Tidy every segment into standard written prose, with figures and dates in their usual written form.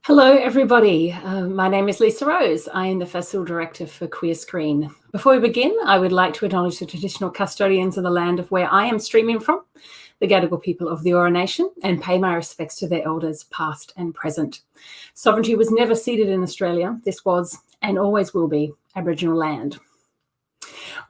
Hello, everybody. My name is Lisa Rose. I am the Festival Director for Queer Screen. Before we begin, I would like to acknowledge the traditional custodians of the land of where I am streaming from, the Gadigal people of the Eora Nation, and pay my respects to their elders, past and present. Sovereignty was never ceded in Australia. This was, and always will be, Aboriginal land.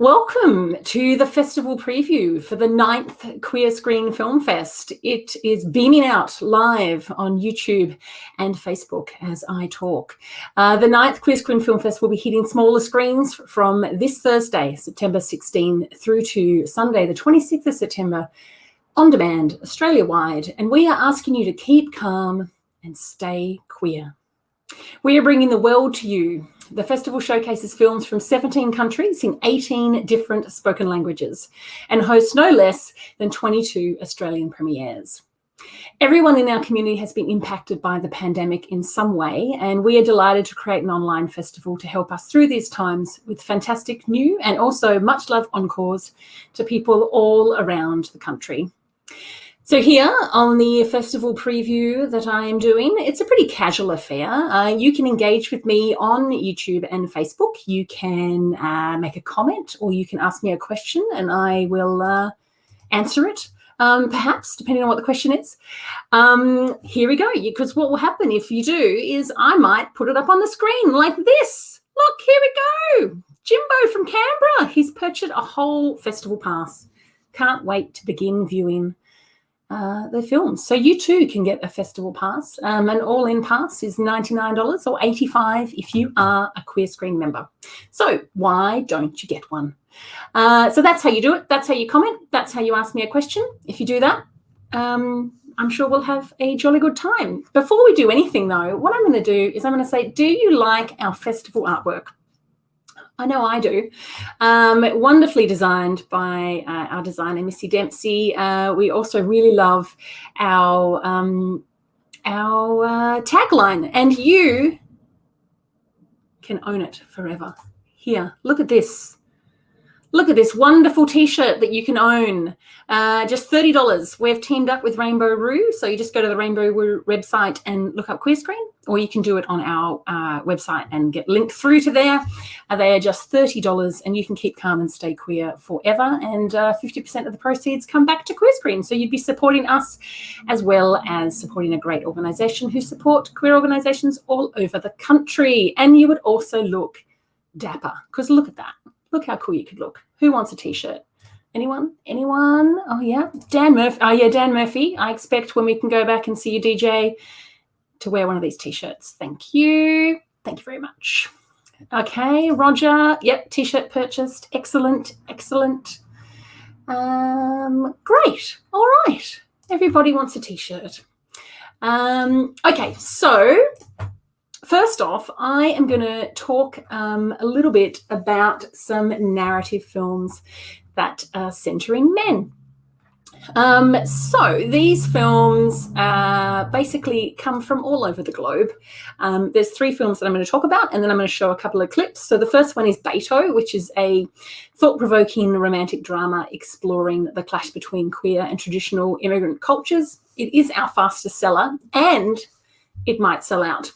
Welcome to the festival preview for the 9th Queer Screen Film Fest. It is beaming out live on YouTube and Facebook as I talk. The 9th Queer Screen Film Fest will be hitting smaller screens from this Thursday, September 16, through to Sunday, the 26th of September, on demand, Australia-wide. And we are asking you to keep calm and stay queer. We are bringing the world to you. The festival showcases films from 17 countries in 18 different spoken languages and hosts no less than 22 Australian premieres. Everyone in our community has been impacted by the pandemic in some way, and we are delighted to create an online festival to help us through these times with fantastic new and also much loved encores to people all around the country. So here on the festival preview that I am doing, it's a pretty casual affair. You can engage with me on YouTube and Facebook. You can make a comment or you can ask me a question and I will answer it, perhaps, depending on what the question is. Here we go, because what will happen if you do is I might put it up on the screen like this. Look, here we go. Jimbo from Canberra. He's purchased a whole festival pass. Can't wait to begin viewing the films. So you too can get a festival pass. An all-in pass is $99 or $85 if you are a Queer Screen member. So why don't you get one? So that's how you do it. That's how you comment. That's how you ask me a question. If you do that, I'm sure we'll have a jolly good time. Before we do anything though, what I'm going to do is I'm going to say, do you like our festival artwork? I know I do. Wonderfully designed by our designer, Missy Dempsey. We also really love our tagline, and you can own it forever. Here, look at this. Look at this wonderful T-shirt that you can own. Just $30. We've teamed up with Rainbow Roo. So you just go to the Rainbow Roo website and look up Queer Screen, or you can do it on our website and get linked through to there. They are just $30 and you can keep calm and stay queer forever. And 50% of the proceeds come back to Queer Screen. So you'd be supporting us as well as supporting a great organisation who support queer organisations all over the country. And you would also look dapper, because look at that. Look how cool you could look. Who wants a T-shirt? Anyone? Anyone? Oh, yeah. Dan Murphy. Oh, yeah, Dan Murphy. I expect when we can go back and see you, DJ, to wear one of these T-shirts. Thank you. Thank you very much. Okay, Roger. Yep, T-shirt purchased. Excellent. Excellent. Great. All right. Everybody wants a T-shirt. Okay, so first off, I am going to talk a little bit about some narrative films that are centering men. So these films basically come from all over the globe. There's 3 films that I'm going to talk about, and then I'm going to show a couple of clips. So the first one is Beto, which is a thought-provoking romantic drama exploring the clash between queer and traditional immigrant cultures. It is our fastest seller, and it might sell out.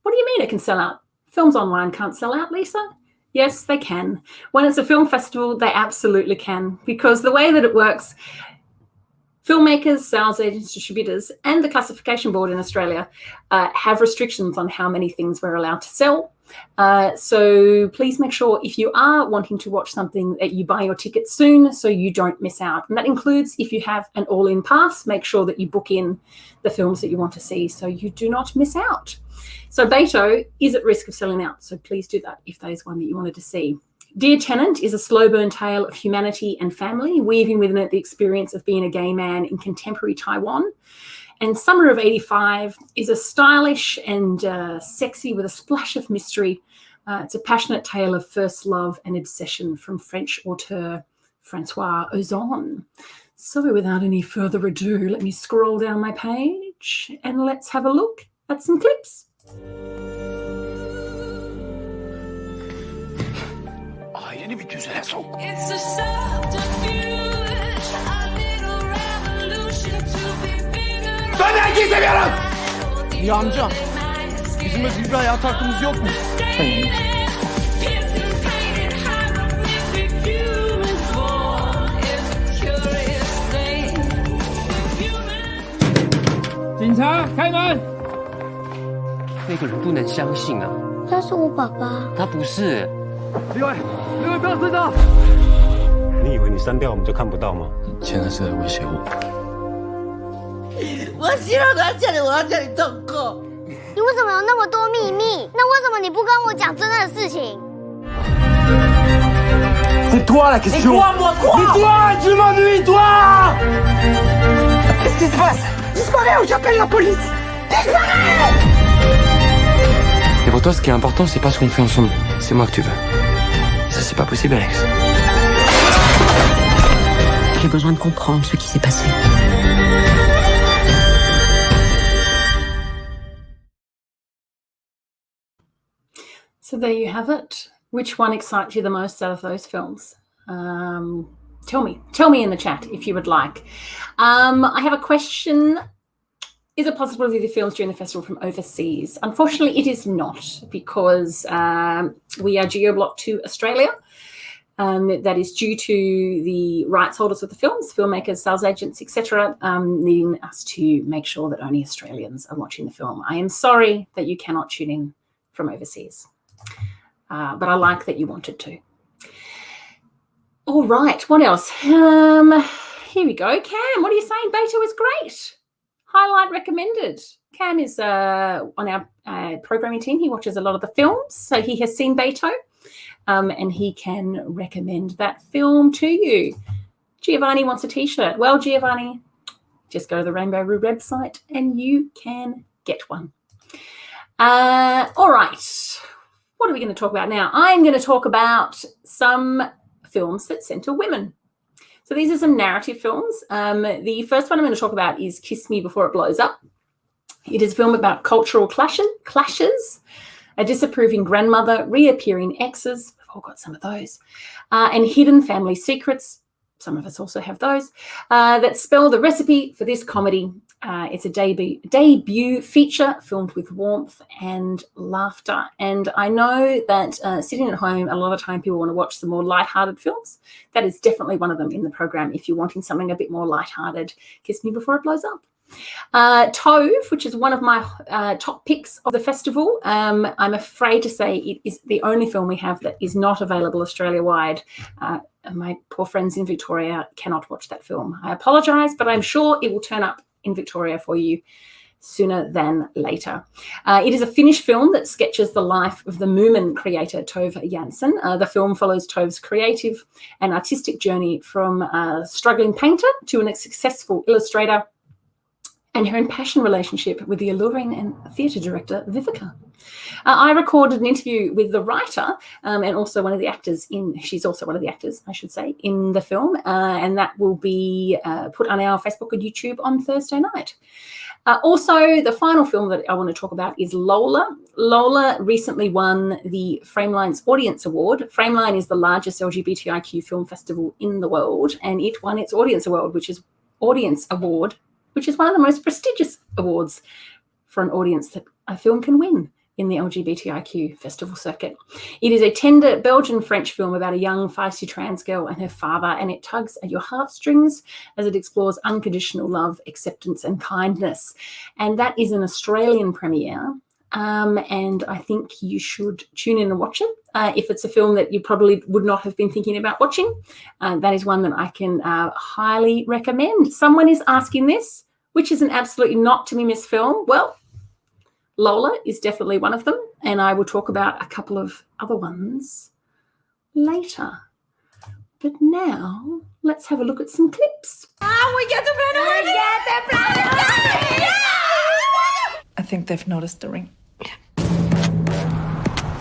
What do you mean it can sell out? Films online can't sell out, Lisa? Yes, they can. When it's a film festival, they absolutely can, because the way that it works, filmmakers, sales agents, distributors, and the classification board in Australia have restrictions on how many things we're allowed to sell. So please make sure if you are wanting to watch something that you buy your ticket soon so you don't miss out. And that includes if you have an all-in pass, make sure that you book in the films that you want to see so you do not miss out. So Beto is at risk of selling out, so please do that if that is one that you wanted to see. Dear Tenant is a slow burn tale of humanity and family, weaving within it the experience of being a gay man in contemporary Taiwan. And Summer of '85 is a stylish and sexy with a splash of mystery. It's a passionate tale of first love and obsession from French auteur Francois Ozon. So without any further ado, let me scroll down my page and let's have a look at some clips. Aileni bir düzene sok. It's a subterfuge, a little revolution to be bigger. Ben herkesi seviyorum. Ya amca, Bizim özgür bir hayat hakkımız yok mu? Human. 那个人不能相信啊，他是我爸爸。他不是。另外不要追他！你以为你删掉我们就看不到吗？现在是在威胁我。我希望在这里，我要这里痛苦。你为什么有那么多秘密？那为什么你不跟我讲真的事情？ C'est toi la question. Quoi, moi, quoi? Mais toi, tu m'ennuies, toi. Qu'est-ce qui se passe? Disparais ou j'appelle la police. Et pour toi, ce qui est important, c'est pas ce qu'on fait ensemble. C'est moi que tu veux. Ça, c'est pas possible, Alex. J'ai besoin de comprendre ce qui s'est passé. So there you have it. Which one excites you the most out of those films? Tell me in the chat if you would like. I have a question. Is it possible to view the films during the festival from overseas? Unfortunately, it is not, because we are geo-blocked to Australia. That is due to the rights holders of the films, filmmakers, sales agents, etc., needing us to make sure that only Australians are watching the film. I am sorry that you cannot tune in from overseas, but I like that you wanted to. All right, what else? Here we go. Cam, what are you saying? Beto is great. Highlight recommended. Cam is on our programming team. He watches a lot of the films, so he has seen Beto, and he can recommend that film to you. Giovanni wants a T-shirt. Well, Giovanni, just go to the Rainbow Room website and you can get one. All right. What are we going to talk about now? I'm going to talk about some films that centre women. So these are some narrative films. The first one I'm going to talk about is Kiss Me Before It Blows Up. It is a film about cultural clashes, a disapproving grandmother, reappearing exes, we've all got some of those, and hidden family secrets, some of us also have those, that spell the recipe for this comedy. It's a debut feature filmed with warmth and laughter. And I know that sitting at home, a lot of the time people want to watch some more lighthearted films. That is definitely one of them in the program. If you're wanting something a bit more lighthearted, Kiss Me Before It Blows Up. Tove, which is one of my top picks of the festival. I'm afraid to say it is the only film we have that is not available Australia-wide. My poor friends in Victoria cannot watch that film. I apologise, but I'm sure it will turn up in Victoria for you sooner than later. It is a Finnish film that sketches the life of the Moomin creator Tove Jansson. The film follows Tove's creative and artistic journey from a struggling painter to a successful illustrator, and her impassioned relationship with the alluring and theatre director Vivica. I recorded an interview with the writer and also one of the actors she's also one of the actors, I should say, in the film, and that will be put on our Facebook and YouTube on Thursday night. Also, the final film that I want to talk about is Lola. Lola recently won the Frameline's Audience Award. Frameline is the largest LGBTIQ film festival in the world, and it won its Audience Award, which is one of the most prestigious awards for an audience that a film can win in the LGBTIQ festival circuit. It is a tender Belgian-French film about a young, feisty trans girl and her father, and it tugs at your heartstrings as it explores unconditional love, acceptance, and kindness. And that is an Australian premiere, and I think you should tune in and watch it. If it's a film that you probably would not have been thinking about watching, that is one that I can highly recommend. Someone is asking this, which is an absolutely not to be missed film. Well, Lola is definitely one of them, and I will talk about a couple of other ones later. But now, let's have a look at some clips. We get the plan already! I think they've noticed the ring.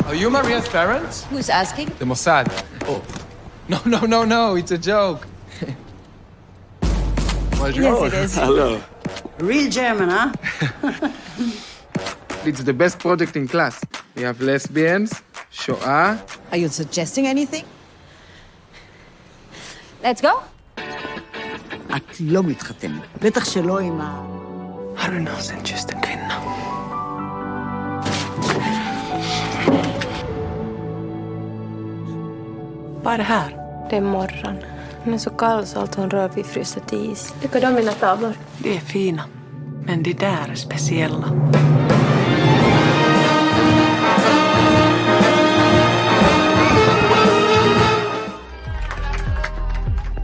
Are you Maria's parents? Who's asking? The Mossad. Oh. No, it's a joke. Bonjour. Yes, it is. Hello. Real German, huh? It's the best project in class. We have lesbians, Shoah. Are you suggesting anything? Let's go. את לא מתחתנת. בטח שלא עם ה... Har du någonsin kysst en kvinna? Vad är det här? Det är morgon. Den är så kall så allt hon rör vid fryser till is. Tycker du om mina tavlor? De är fina, men de där är speciella.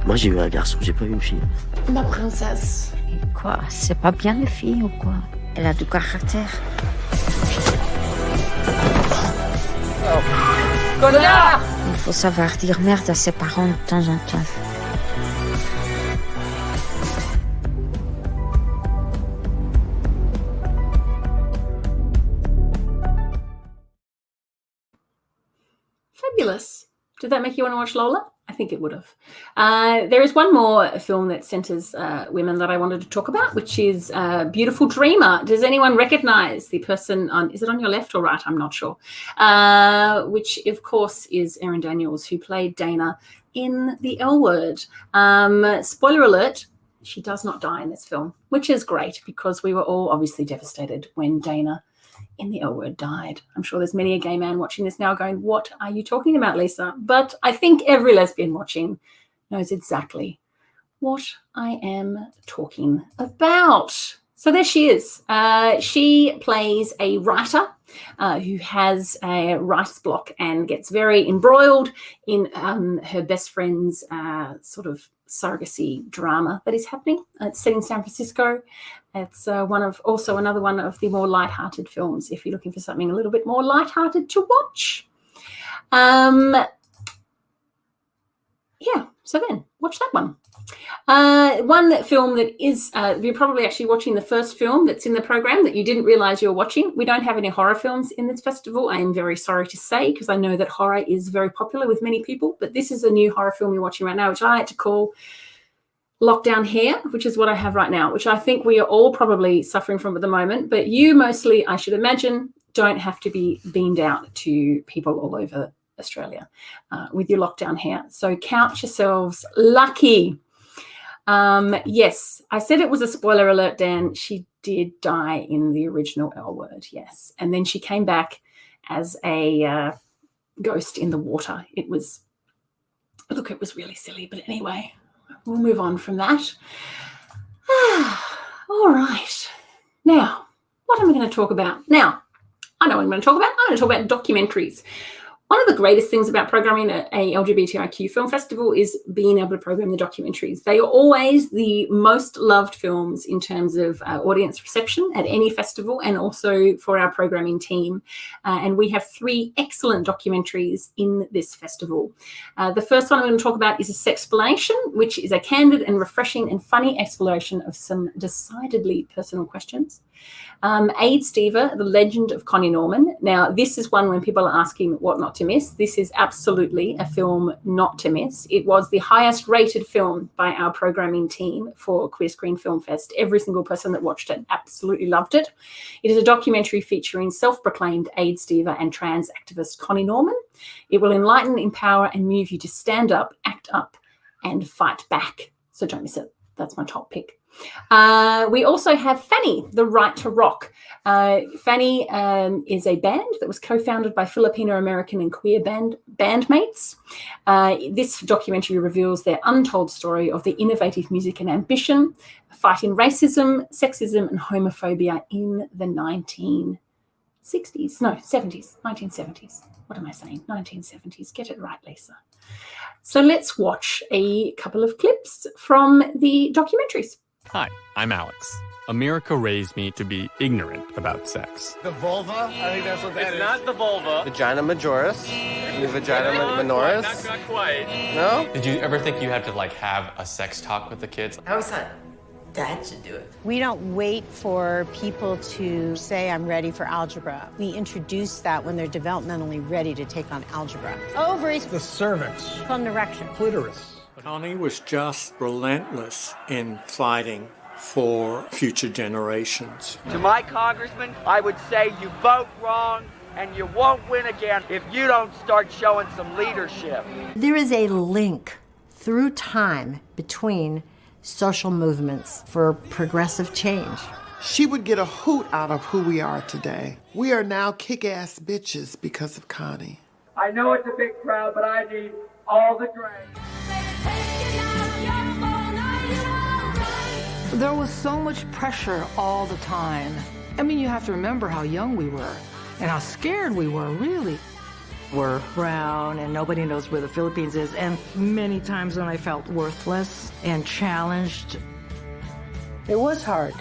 Moi, j'ai eu un garçon, j'ai pas eu une fille. Ma princesse. Quoi? C'est pas bien les filles ou quoi? Elle a du caractère. Il faut savoir dire merde à ses parents de temps en temps. Fabulous. Did that make you want to watch Lola? I think it would have. There is one more film that centers women that I wanted to talk about, which is Beautiful Dreamer. Does anyone recognize the person on, is it on your left or right? I'm not sure. Which, of course, is Erin Daniels, who played Dana in The L Word. Spoiler alert, she does not die in this film, which is great because we were all obviously devastated when Dana in The L Word died. I'm sure there's many a gay man watching this now going, what are you talking about, Lisa? But I think every lesbian watching knows exactly what I am talking about. So there she is. She plays a writer who has a writer's block and gets very embroiled in her best friend's sort of surrogacy drama that is happening. It's set in San Francisco. It's another one of the more lighthearted films if you're looking for something a little bit more lighthearted to watch. So then watch that one. One film that is, you're probably actually watching the first film that's in the program that you didn't realize you were watching. We don't have any horror films in this festival. I am very sorry to say, because I know that horror is very popular with many people, but this is a new horror film you're watching right now, which I like to call Lockdown Hair, which is what I have right now, which I think we are all probably suffering from at the moment, but you mostly, I should imagine, don't have to be beamed out to people all over Australia with your lockdown hair. So count yourselves lucky. Yes, I said it was a spoiler alert, Dan. She did die in the original L Word, yes. And then she came back as a ghost in the water. It was really silly, but anyway, we'll move on from that. All right. Now, what am I going to talk about? Now, I know what I'm going to talk about. I'm going to talk about documentaries. One of the greatest things about programming a LGBTIQ film festival is being able to program the documentaries. They are always the most loved films in terms of audience reception at any festival, and also for our programming team. And we have 3 excellent documentaries in this festival. The first one I'm going to talk about is A Sexplanation, which is a candid and refreshing and funny exploration of some decidedly personal questions. AIDS Diva, The Legend of Connie Norman. Now, this is one when people are asking what not to miss. This is absolutely a film not to miss. It was the highest rated film by our programming team for Queer Screen Film Fest. Every single person that watched it absolutely loved it. It is a documentary featuring self-proclaimed AIDS diva and trans activist Connie Norman. It will enlighten, empower, and move you to stand up, act up, and fight back. So don't miss it. That's my top pick. We also have Fanny, The Right to Rock. Fanny is a band that was co-founded by Filipino-American and queer bandmates. This documentary reveals their untold story of the innovative music and ambition, fighting racism, sexism, and homophobia in the 1970s. What am I saying? 1970s. Get it right, Lisa. So let's watch a couple of clips from the documentaries. Hi, I'm Alex. America raised me to be ignorant about sex. The vulva? I think that's what that is. It's not the vulva. Vagina majoris? The vagina minoris? Not quite. No? Did you ever think you had to, have a sex talk with the kids? I always thought Dad should do it. We don't wait for people to say, I'm ready for algebra. We introduce that when they're developmentally ready to take on algebra. Ovaries. The cervix. Fun erection. Clitoris. Connie was just relentless in fighting for future generations. To my congressman, I would say you vote wrong and you won't win again if you don't start showing some leadership. There is a link through time between social movements for progressive change. she would get a hoot out of who we are today. We are now kick-ass bitches because of Connie. I know it's a big crowd, but I need all the drag. There was so much pressure all the time. I mean, you have to remember how young we were and how scared we were, really. We're brown and nobody knows where the Philippines is. And many times when I felt worthless and challenged. It was hard.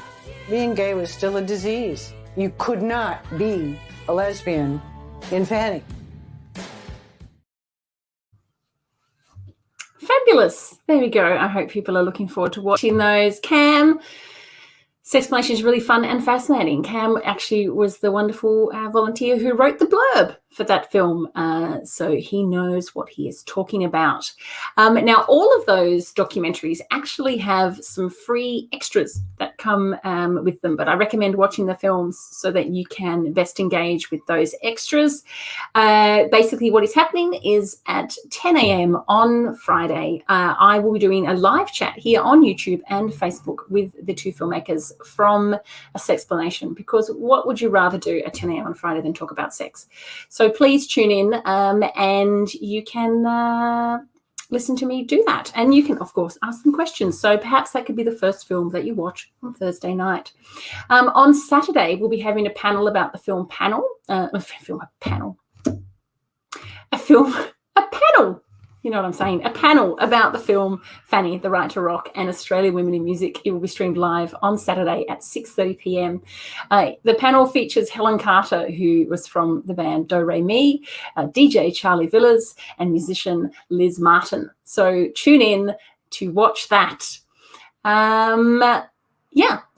Being gay was still a disease. You could not be a lesbian in Fanny. Fabulous. There we go. I hope people are looking forward to watching those. Cam, Sexplanation is really fun and fascinating. Cam actually was the wonderful volunteer who wrote the blurb for that film, so he knows what he is talking about. Now, all of those documentaries actually have some free extras that come with them, but I recommend watching the films so that you can best engage with those extras. Basically, what is happening is at 10 a.m. on Friday, I will be doing a live chat here on YouTube and Facebook with the two filmmakers from A Sexplanation, because what would you rather do at 10 a.m. on Friday than talk about sex? So please tune in and you can listen to me do that. And you can, of course, ask them questions. So perhaps that could be the first film that you watch on Thursday night. On Saturday, we'll be having a panel about the film Panel. You know what I'm saying? A panel about the film Fanny, The Right to Rock, and Australian Women in Music. It will be streamed live on Saturday at 6:30 p.m. The panel features Helen Carter, who was from the band Do Re Mi, DJ Charlie Villas, and musician Liz Martin. So tune in to watch that.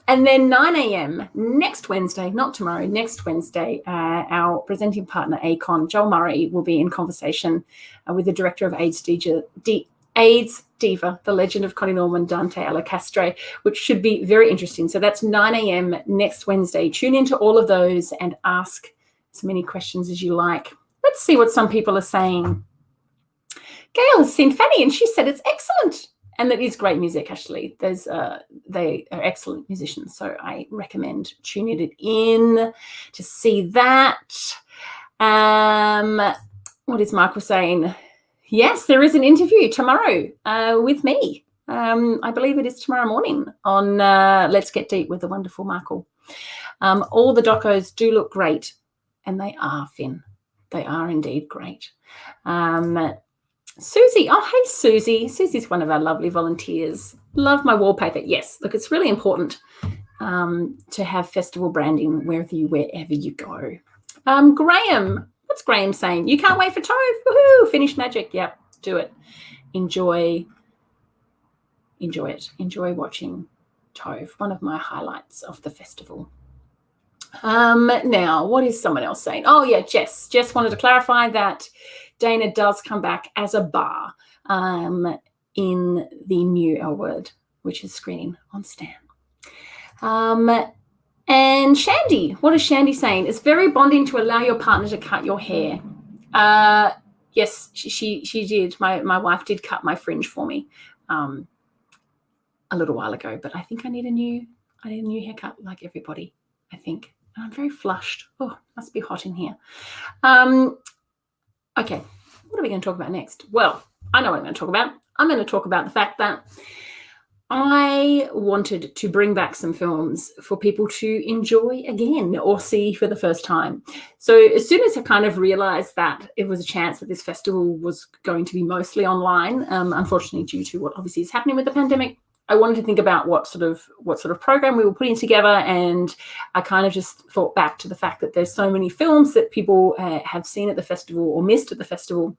And then 9 a.m. next Wednesday, not tomorrow, next Wednesday, our presenting partner, ACON, Joel Murray, will be in conversation with the director of AIDS Diva, the legend of Connie Norman, Dante Alicastre, which should be very interesting. So that's 9 a.m. next Wednesday. Tune into all of those and ask as many questions as you like. Let's see what some people are saying. Gail has seen Fanny and she said it's excellent. And that is great music, actually. They are excellent musicians, so I recommend tuning it in to see that. What is Mark was saying? Yes, there is an interview tomorrow with me. I believe it is tomorrow morning on Let's Get Deep with the wonderful Markle. All the docos do look great, and they are, Finn. They are indeed great. Susie, oh, hey, Susie. Susie's one of our lovely volunteers. Love my wallpaper. Yes, look, it's really important to have festival branding wherever you go. Graham, what's Graham saying? You can't wait for Tove. Woohoo, finish magic. Yep, do it. Enjoy it. Enjoy watching Tove, one of my highlights of the festival. Now, what is someone else saying? Oh, yeah, Jess. Jess wanted to clarify that Dana does come back as a bar in the new L Word, which is screening on Stan. And Shandy, what is Shandy saying? It's very bonding to allow your partner to cut your hair. Yes, she did. My wife did cut my fringe for me a little while ago, but I think I need a new haircut like everybody, I think. And I'm very flushed. Oh, must be hot in here. Okay, what are we going to talk about next? Well, I know what I'm going to talk about. I'm going to talk about the fact that I wanted to bring back some films for people to enjoy again or see for the first time. So as soon as I kind of realized that it was a chance that this festival was going to be mostly online, unfortunately due to what obviously is happening with the pandemic, I wanted to think about what sort of program we were putting together, and I kind of just thought back to the fact that there's so many films that people have seen at the festival or missed at the festival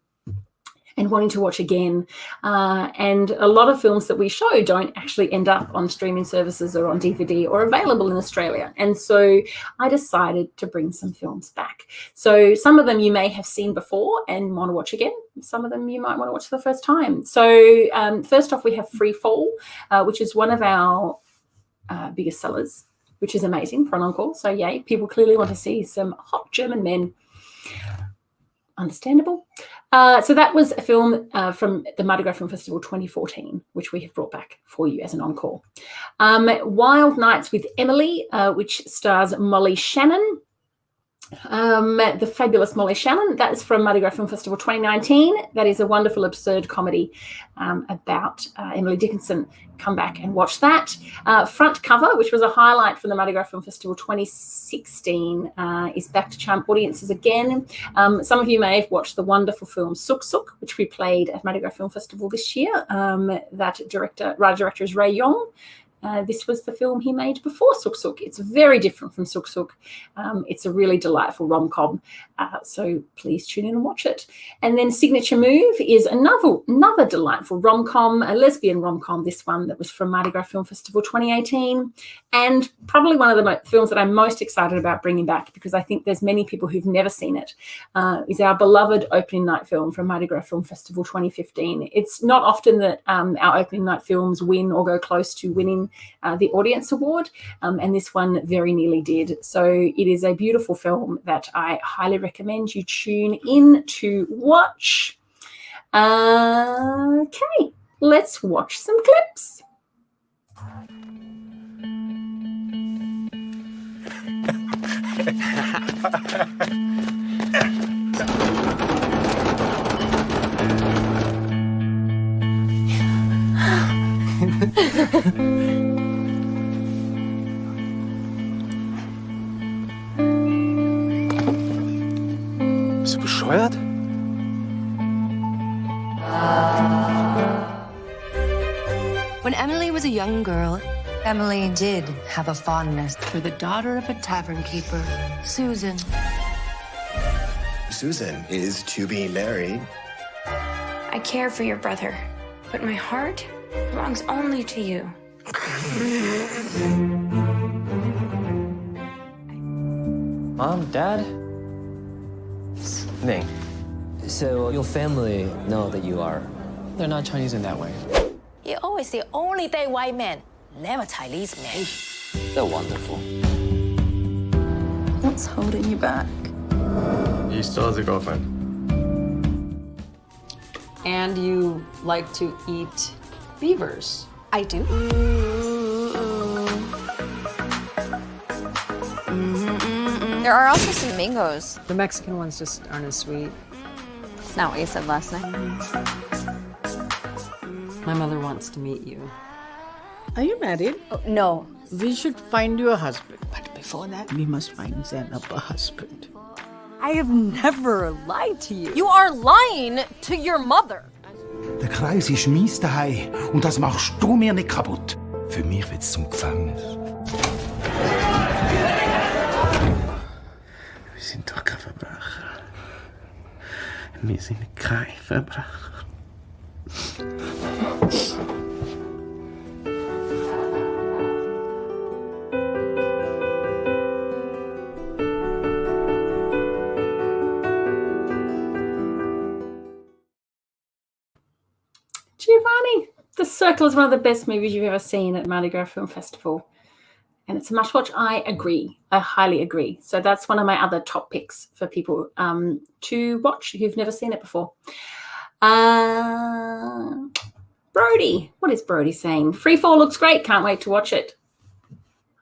and wanting to watch again. And a lot of films that we show don't actually end up on streaming services or on DVD or available in Australia. And so I decided to bring some films back. So some of them you may have seen before and want to watch again. Some of them you might want to watch for the first time. So first off, we have Free Fall, which is one of our biggest sellers, which is amazing for an encore. So yay, people clearly want to see some hot German men understandable. So that was a film from the Mardi Gras Film Festival 2014, which we have brought back for you as an encore. Wild Nights with Emily, which stars Molly Shannon. The fabulous Molly Shannon. That is from Mardi Gras Film Festival 2019. That is a wonderful, absurd comedy about Emily Dickinson. Come back and watch that. Front Cover, which was a highlight from the Mardi Gras Film Festival 2016, is back to charm audiences again. Some of you may have watched the wonderful film Suk Suk, which we played at Mardi Gras Film Festival this year. That writer-director is Ray Yong. This was the film he made before Suk Suk. It's very different from Suk Suk. It's a really delightful rom-com. So please tune in and watch it. And then Signature Move is another delightful rom-com, a lesbian rom-com, this one that was from Mardi Gras Film Festival 2018. And probably one of the films that I'm most excited about bringing back, because I think there's many people who've never seen it, is our beloved opening night film from Mardi Gras Film Festival 2015. It's not often that our opening night films win or go close to winning the Audience Award, and this one very nearly did. So it is a beautiful film that I highly recommend you tune in to watch. Okay, let's watch some clips. Bist du bescheuert? When Emily was a young girl, Emily did have a fondness for the daughter of a tavern keeper, Susan. Susan is to be married. I care for your brother, but my heart belongs only to you. Mom, Dad? Ning. So your family know that you are... They're not Chinese in that way. He always the only day white man, never Chinese man. They're wonderful. What's holding you back? He still has a girlfriend. And you like to eat beavers. I do. There are also some mangoes. The Mexican ones just aren't as sweet. It's not what you said last night. My mother wants to meet you. Are you married? Oh, no. We should find you a husband. But before that, we must find Zainab a husband. I have never lied to you. You are lying to your mother. Der Kreis ist mies daheim und das machst du mir nicht kaputt. Für mich wird's zum Gefängnis. Wir sind doch kein Verbrecher. Wir sind kein Verbrecher. Giovanni, The Circle is one of the best movies you've ever seen at Mardi Gras Film Festival. And it's a must-watch. I agree. I highly agree. So that's one of my other top picks for people to watch who've never seen it before. Brody. What is Brody saying? Freefall looks great. Can't wait to watch it.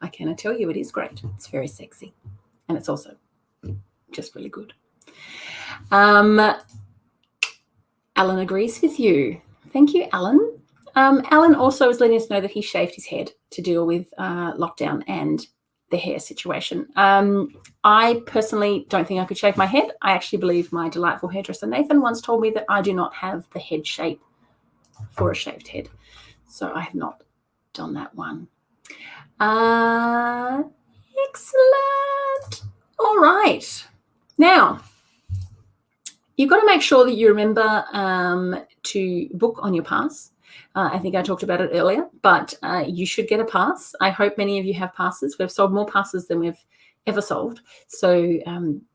I cannot tell you it is great. It's very sexy. And it's also just really good. Alan agrees with you. Thank you, Alan. Alan also is letting us know that he shaved his head to deal with lockdown and the hair situation. I personally don't think I could shave my head. I actually believe my delightful hairdresser Nathan once told me that I do not have the head shape for a shaved head. So I have not done that one. Excellent. All right. Now, you've got to make sure that you remember to book on your pass. I think I talked about it earlier, but you should get a pass. I hope many of you have passes. We've sold more passes than we've ever sold. So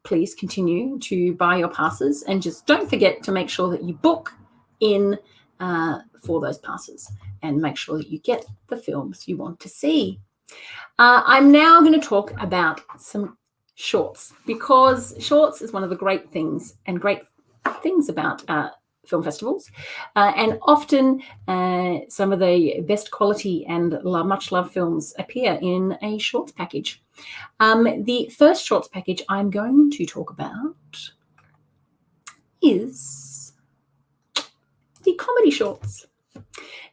please continue to buy your passes and just don't forget to make sure that you book in for those passes and make sure that you get the films you want to see. I'm now going to talk about some shorts, because shorts is one of the great things and great things about film festivals, and often some of the best quality and much loved films appear in a shorts package. The first shorts package I'm going to talk about is the comedy shorts.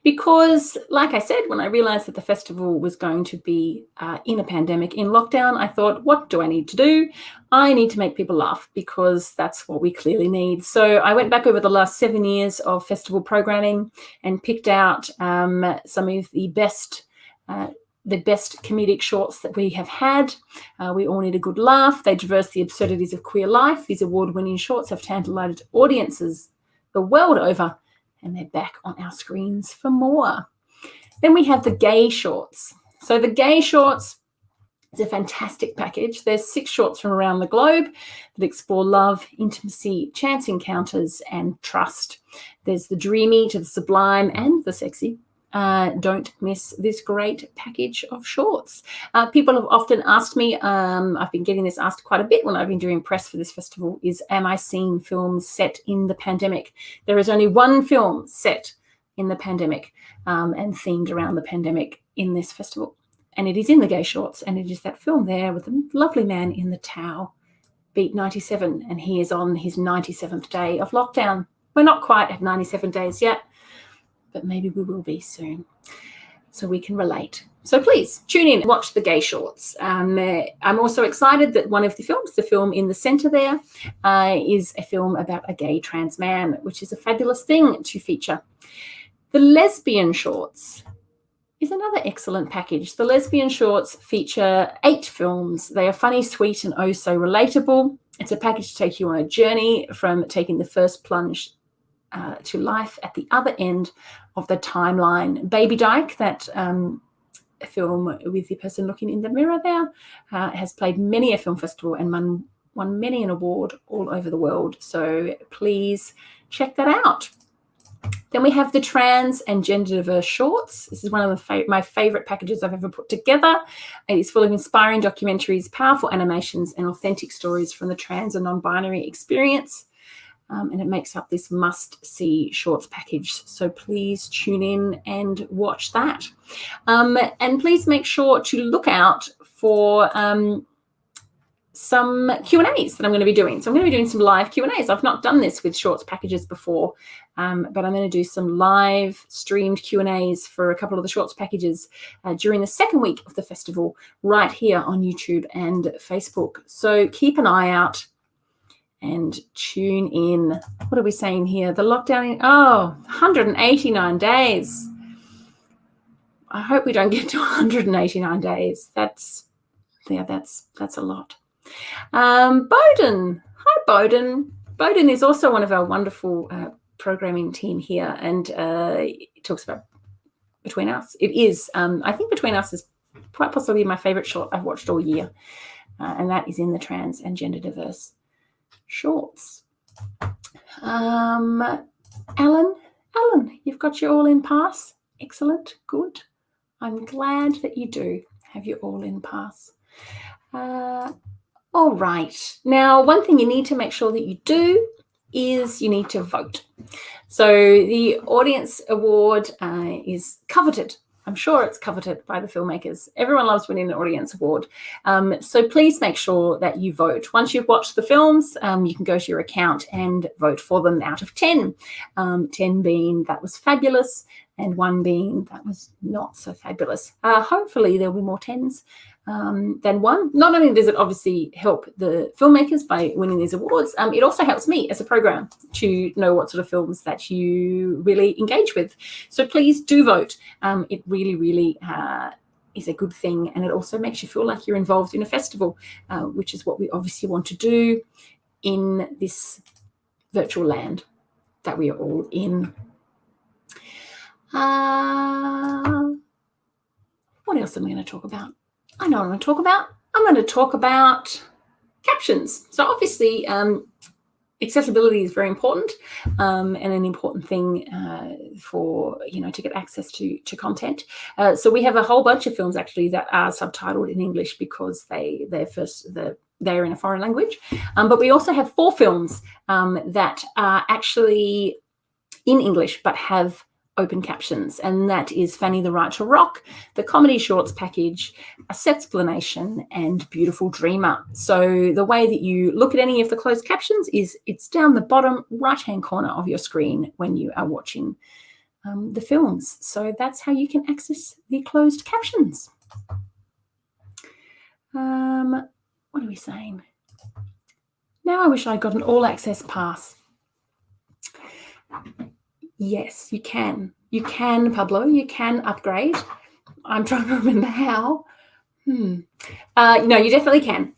Because, like I said, when I realized that the festival was going to be in a pandemic, in lockdown, I thought, what do I need to do? I need to make people laugh, because that's what we clearly need. So I went back over the last 7 years of festival programming and picked out some of the best comedic shorts that we have had. We all need a good laugh. They traverse the absurdities of queer life. These award-winning shorts have tantalized audiences the world over, and they're back on our screens for more. Then we have the gay shorts. So the gay shorts is a fantastic package. There's 6 shorts from around the globe that explore love, intimacy, chance encounters, and trust. There's the dreamy to the sublime and the sexy. Don't miss this great package of shorts. People have often asked me, I've been getting this asked quite a bit when I've been doing press for this festival, is am I seeing films set in the pandemic? There is only one film set in the pandemic and themed around the pandemic in this festival. And it is in the gay shorts, and it is that film there with the lovely man in the towel, Beat 97, and he is on his 97th day of lockdown. We're not quite at 97 days yet, but maybe we will be soon, so we can relate. So please tune in and watch the gay shorts. I'm also excited that one of the films, the film in the centre there, is a film about a gay trans man, which is a fabulous thing to feature. The lesbian shorts is another excellent package. The lesbian shorts feature 8 films. They are funny, sweet, and oh so relatable. It's a package to take you on a journey from taking the first plunge to life at the other end of the timeline. Baby Dyke, that film with the person looking in the mirror there, has played many a film festival and won many an award all over the world. So please check that out. Then we have the trans and gender diverse shorts. This is one of my favorite packages I've ever put together. It is full of inspiring documentaries, powerful animations, and authentic stories from the trans and non-binary experience. And it makes up this must-see shorts package. So please tune in and watch that. And please make sure to look out for some Q&As that I'm going to be doing. So I'm going to be doing some live Q&As. I've not done this with shorts packages before, but I'm going to do some live streamed Q&As for a couple of the shorts packages during the second week of the festival right here on YouTube and Facebook. So keep an eye out and tune in. What are we saying here? The lockdown, 189 days. I hope we don't get to 189 days. That's a lot. Bowden. Hi, Bowden. Bowden is also one of our wonderful programming team here, and it talks about Between Us. It is, I think Between Us is quite possibly my favorite short I've watched all year, and that is in the trans and gender diverse shorts. Alan, you've got your all-in pass. Excellent, good. I'm glad that you do have your all-in pass. All right. Now, one thing you need to make sure that you do is you need to vote. So the Audience Award is coveted. I'm sure it's coveted by the filmmakers. Everyone loves winning an Audience Award. So please make sure that you vote. Once you've watched the films, you can go to your account and vote for them out of 10. 10 being that was fabulous, and 1 being that was not so fabulous. Hopefully there'll be more 10s than 1. Not only does it obviously help the filmmakers by winning these awards, it also helps me as a program to know what sort of films that you really engage with. So please do vote. It really, really is a good thing, and it also makes you feel like you're involved in a festival, which is what we obviously want to do in this virtual land that we are all in. What else am I going to talk about? I know what I'm going to talk about. I'm going to talk about captions. So obviously, accessibility is very important, and an important thing for, to get access to content. So we have a whole bunch of films actually that are subtitled in English because they're in a foreign language. But we also have 4 films that are actually in English but have open captions, and that is Fanny the Right to Rock, the Comedy Shorts Package, A Sexplanation, and Beautiful Dreamer. So the way that you look at any of the closed captions is it's down the bottom right-hand corner of your screen when you are watching the films. So that's how you can access the closed captions. What are we saying? Now I wish I'd got an all-access pass. Yes, you can. You can, Pablo. You can upgrade. I'm trying to remember how. No, you definitely can.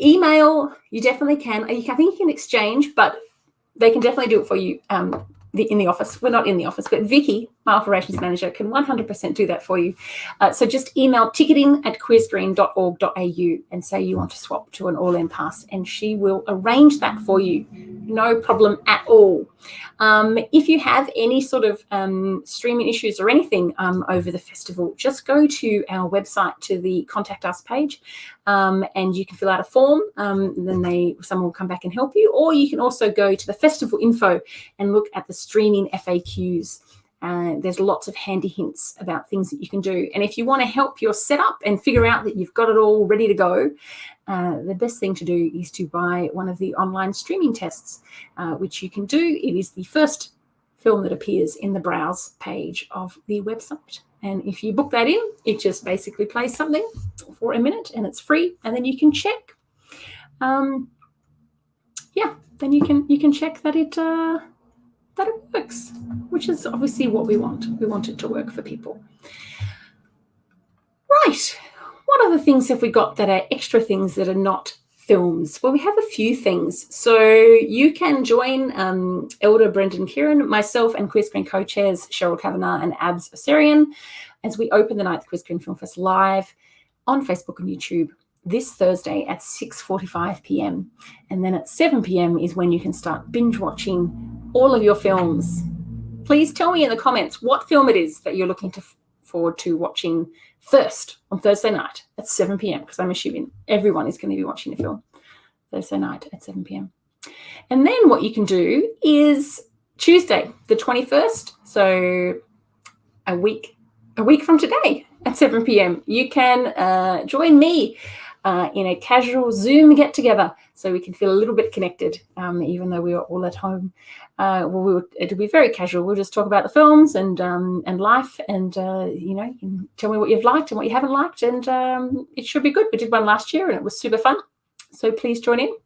Email, you definitely can. I think you can exchange, but they can definitely do it for you in the office. We're not in the office, but Vicky, my operations manager, can 100% do that for you. So just email ticketing@queerscreen.org.au and say you want to swap to an all-in pass, and she will arrange that for you. No problem at all. If you have any sort of streaming issues or anything over the festival, just go to our website, to the Contact Us page, and you can fill out a form. Then someone will come back and help you. Or you can also go to the festival info and look at the streaming FAQs. There's lots of handy hints about things that you can do. And if you want to help your setup and figure out that you've got it all ready to go, the best thing to do is to buy one of the online streaming tests, which you can do. It is the first film that appears in the browse page of the website. And if you book that in, it just basically plays something for a minute and it's free. And then you can check. Then you can check that it works, which is obviously what we want. We want it to work for people. Right. What other things have we got that are extra things that are not films? Well, we have a few things. So you can join Elder Brendan Kieran, myself, and Queer Screen co-chairs Cheryl Kavanagh and Abs Osirian as we open the 9th Queer Screen Film Fest live on Facebook and YouTube this Thursday at 6:45 p.m. And then at 7 p.m. is when you can start binge watching all of your films. Please tell me in the comments what film it is that you're looking forward to watching first on Thursday night at 7 p.m. because I'm assuming everyone is going to be watching a film Thursday night at 7 p.m. And then what you can do is Tuesday, the 21st, so a week from today at 7 p.m. you can join me in a casual Zoom get-together so we can feel a little bit connected, even though we are all at home. It'll be very casual. We'll just talk about the films and life, and you can tell me what you've liked and what you haven't liked, and it should be good. We did one last year and it was super fun, so please join in.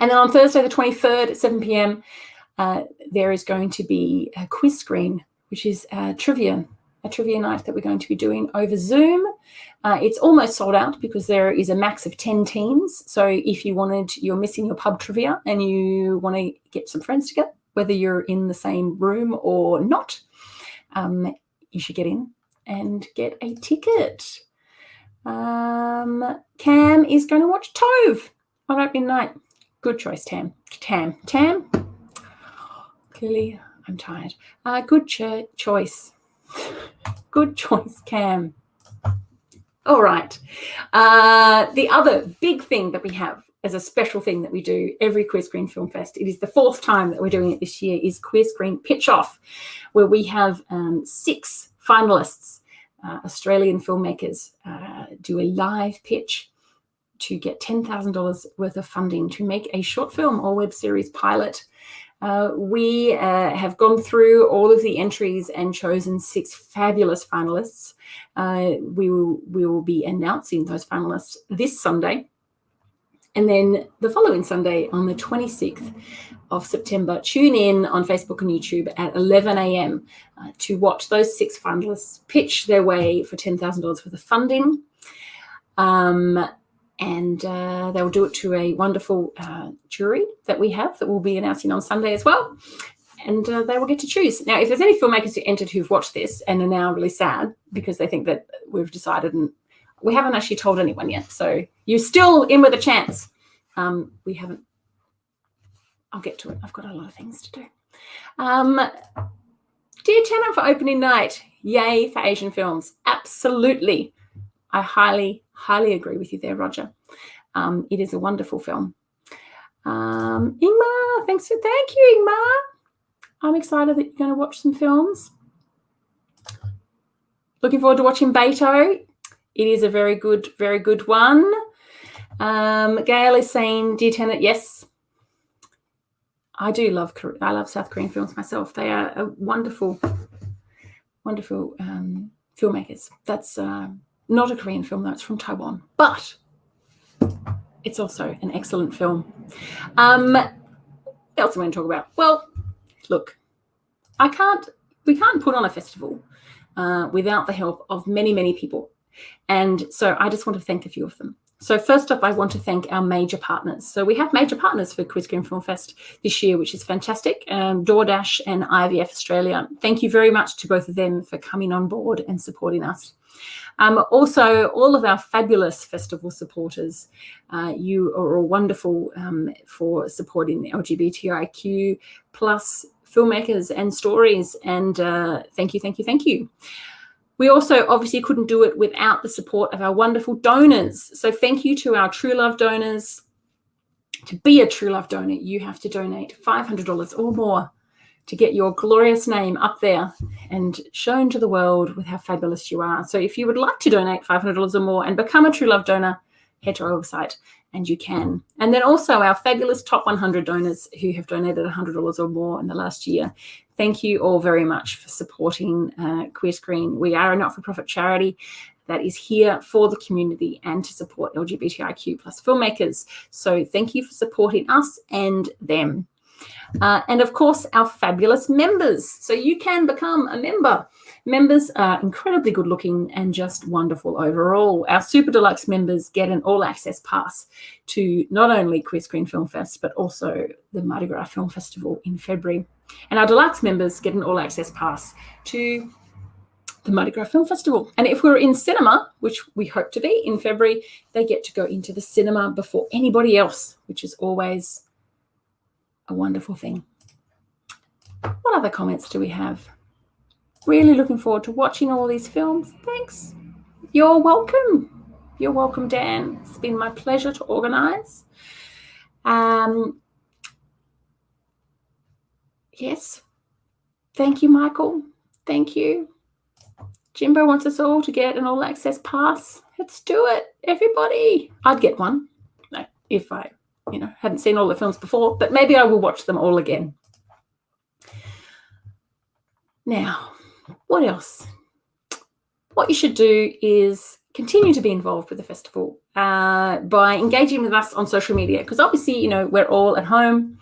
And then on Thursday the 23rd at 7 p.m. there is going to be a quiz screen, which is a trivia night that we're going to be doing over Zoom. It's almost sold out because there is a max of 10 teams. So if you're missing your pub trivia and you want to get some friends together, whether you're in the same room or not, you should get in and get a ticket. Cam is going to watch Tove on opening night. Good choice, Tam. Clearly, I'm tired. Good choice. Good choice, Cam. All right. The other big thing that we have as a special thing that we do every Queer Screen Film Fest, it is the 4th time that we're doing it this year, is Queer Screen Pitch Off, where we have 6 finalists, Australian filmmakers, do a live pitch to get $10,000 worth of funding to make a short film or web series pilot. We have gone through all of the entries and chosen 6 fabulous finalists. We will be announcing those finalists this Sunday. And then the following Sunday, on the 26th of September, tune in on Facebook and YouTube at 11 a.m. To watch those 6 finalists pitch their way for $10,000 worth of funding. And they will do it to a wonderful jury that we have that we'll be announcing on Sunday as well. And they will get to choose. Now, if there's any filmmakers who entered who've watched this and are now really sad because they think that we've decided, and we haven't actually told anyone yet, so you're still in with a chance. We haven't I'll get to it. I've got a lot of things to do. Dear Tenant for opening night. Yay for Asian films. Absolutely. I highly, highly agree with you there, Roger. It is a wonderful film. Ingmar, thank you, Ingmar. I'm excited that you're going to watch some films. Looking forward to watching Beto. It is a very good one. Gail is saying, dear Tenant, yes. I love South Korean films myself. They are wonderful filmmakers. That's not a Korean film, though. It's from Taiwan. But it's also an excellent film. What else am I going to talk about? Well, look, we can't put on a festival without the help of many, many people. And so I just want to thank a few of them. So first off, I want to thank our major partners. So we have major partners for Queer Screen Film Fest this year, which is fantastic. DoorDash and IVF Australia. Thank you very much to both of them for coming on board and supporting us. Also, all of our fabulous festival supporters, you are all wonderful for supporting the LGBTIQ plus filmmakers and stories. And thank you. We also obviously couldn't do it without the support of our wonderful donors. So thank you to our True Love donors. To be a True Love donor, you have to donate $500 or more to get your glorious name up there and shown to the world with how fabulous you are. So if you would like to donate $500 or more and become a True Love donor, head to our website and you can. And then also our fabulous top 100 donors who have donated $100 or more in the last year. Thank you all very much for supporting Queer Screen. We are a not-for-profit charity that is here for the community and to support LGBTIQ plus filmmakers. So thank you for supporting us and them. And of course, our fabulous members. So you can become a member. Members are incredibly good looking and just wonderful overall. Our Super Deluxe members get an all-access pass to not only Queer Screen Film Fest, but also the Mardi Gras Film Festival in February. And our Deluxe members get an all-access pass to the Mardi Gras Film Festival. And if we're in cinema, which we hope to be in February, they get to go into the cinema before anybody else, which is always a wonderful thing. What other comments do we have? Really looking forward to watching all these films. Thanks. You're welcome. You're welcome, Dan. It's been my pleasure to organise. Yes. Thank you, Michael. Thank you. Jimbo wants us all to get an all-access pass. Let's do it, everybody. I'd get one if I hadn't seen all the films before, but maybe I will watch them all again. Now, what else? What you should do is continue to be involved with the festival by engaging with us on social media, because obviously, we're all at home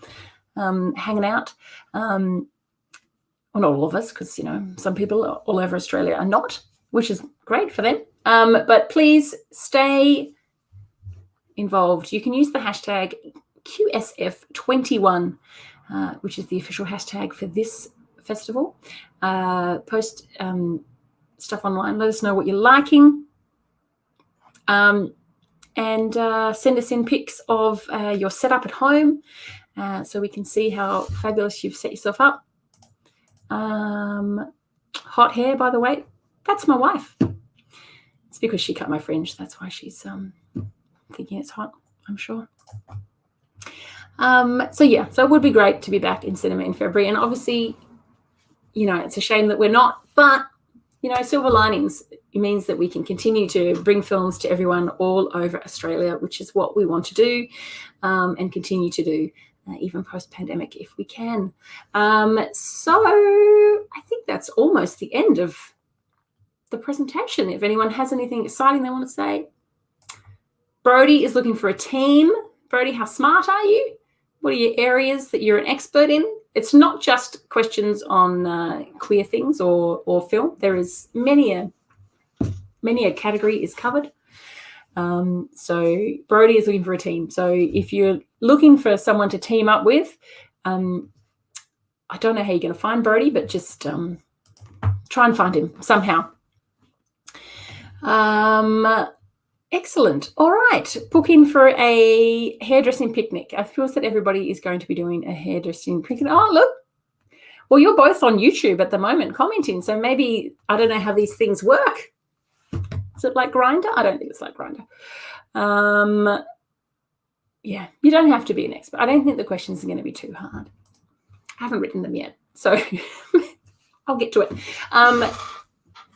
hanging out. Well, not all of us, because, some people all over Australia are not, which is great for them. But please stay involved. You can use the hashtag QSF21, which is the official hashtag for this festival. Post stuff online. Let us know what you're liking. And send us in pics of your setup at home so we can see how fabulous you've set yourself up. Hot hair, by the way. That's my wife. It's because she cut my fringe. That's why she's thinking it's hot, I'm sure. So it would be great to be back in cinema in February. And obviously, it's a shame that we're not, but, silver linings. It means that we can continue to bring films to everyone all over Australia, which is what we want to do and continue to do, even post-pandemic if we can. So I think that's almost the end of the presentation. If anyone has anything exciting they want to say. Brody is looking for a team. Brody, how smart are you? What are your areas that you're an expert in? It's not just questions on queer things or film. There is many a category is covered. So Brody is looking for a team. So if you're looking for someone to team up with, I don't know how you're going to find Brody, but just try and find him somehow. Excellent. All right. Book in for a hairdressing picnic. I feel that everybody is going to be doing a hairdressing picnic. Oh, look. Well, you're both on YouTube at the moment commenting. So maybe, I don't know how these things work. Is it like Grindr? I don't think it's like Grindr. Yeah, you don't have to be an expert. I don't think the questions are going to be too hard. I haven't written them yet, so I'll get to it.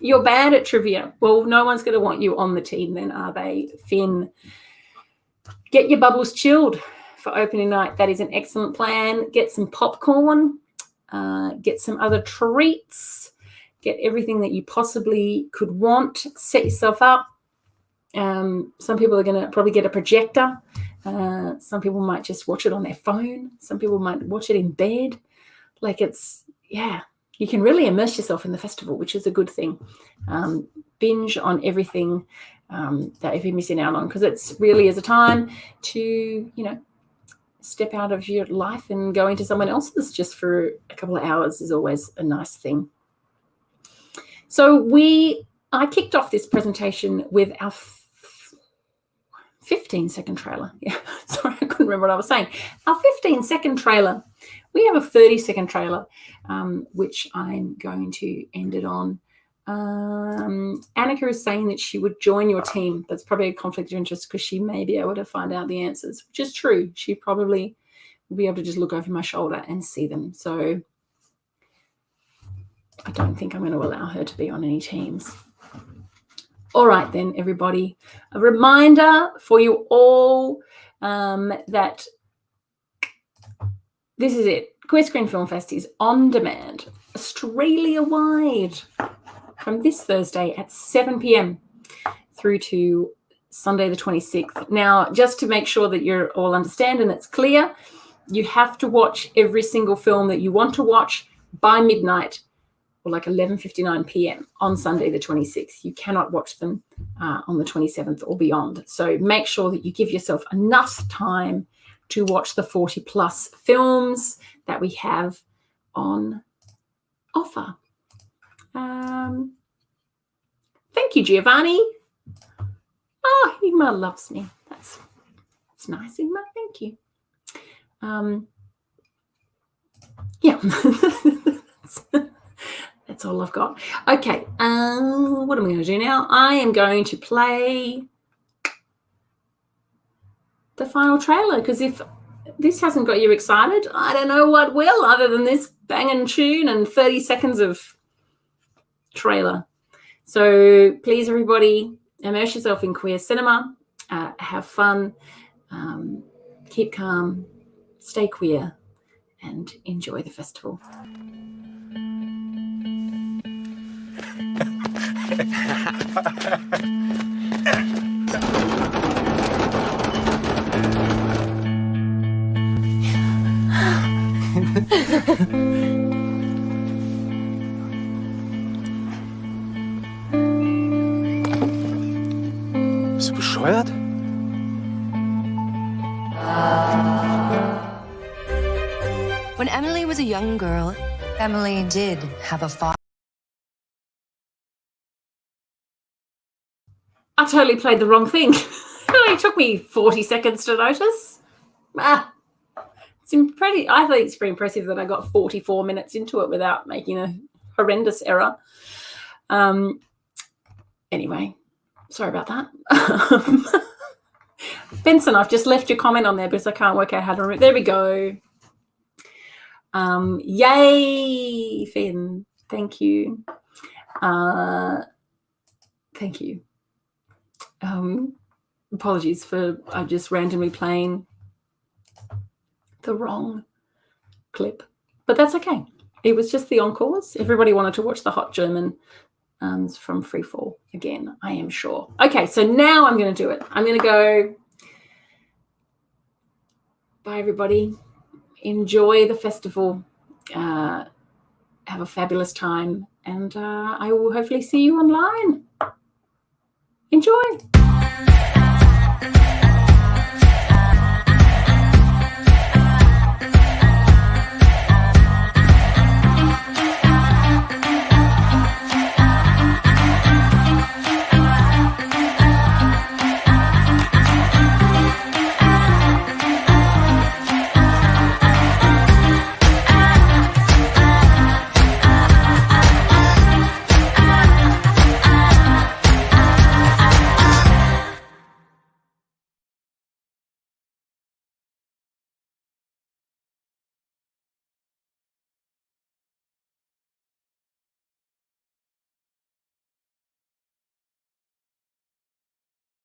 You're bad at trivia. Well, no one's going to want you on the team then, are they, Finn? Get your bubbles chilled for opening night. That is an excellent plan. Get some popcorn. Get some other treats. Get everything that you possibly could want. Set yourself up. Some people are going to probably get a projector. Some people might just watch it on their phone. Some people might watch it in bed. Like it's, yeah. You can really immerse yourself in the festival, which is a good thing. Binge on everything that you're missing out on, because it's really is a time to, step out of your life and go into someone else's just for a couple of hours is always a nice thing. So I kicked off this presentation with our 15-second trailer. Yeah, sorry, I couldn't remember what I was saying. Our 15-second trailer. We have a 30-second trailer, which I'm going to end it on. Annika is saying that she would join your team. That's probably a conflict of interest because she may be able to find out the answers, which is true. She probably will be able to just look over my shoulder and see them. So I don't think I'm going to allow her to be on any teams. All right, then, everybody. A reminder for you all that this is it. Queer Screen Film Fest is on demand, Australia-wide, from this Thursday at 7 p.m. through to Sunday the 26th. Now, just to make sure that you all understand and it's clear, you have to watch every single film that you want to watch by midnight, or like 11:59 p.m. on Sunday the 26th. You cannot watch them on the 27th or beyond. So make sure that you give yourself enough time to watch the 40-plus films that we have on offer. Thank you, Giovanni. Oh, Igma loves me. That's nice, Igma. Thank you. Yeah. That's all I've got. Okay, what am I going to do now? I am going to play the final trailer, because if this hasn't got you excited, I don't know what will, other than this banging tune and 30 seconds of trailer. So please, everybody, immerse yourself in queer cinema, have fun, keep calm, stay queer, and enjoy the festival. Bist du bescheuert? When Emily was a young girl, Emily did have a father. I totally played the wrong thing. It only took me 40 seconds to notice. It's impressive. I think it's pretty impressive that I got 44 minutes into it without making a horrendous error. Anyway, sorry about that. Benson, I've just left your comment on there because I can't work out how to remove. There we go. Yay, Finn. Thank you. Thank you. Apologies for just randomly playing the wrong clip, but that's okay. It was just the encores. Everybody wanted to watch the hot German from Freefall again, I am sure. Okay, so now I'm going to do it. I'm going to go. Bye, everybody. Enjoy the festival. Have a fabulous time, and I will hopefully see you online. Enjoy.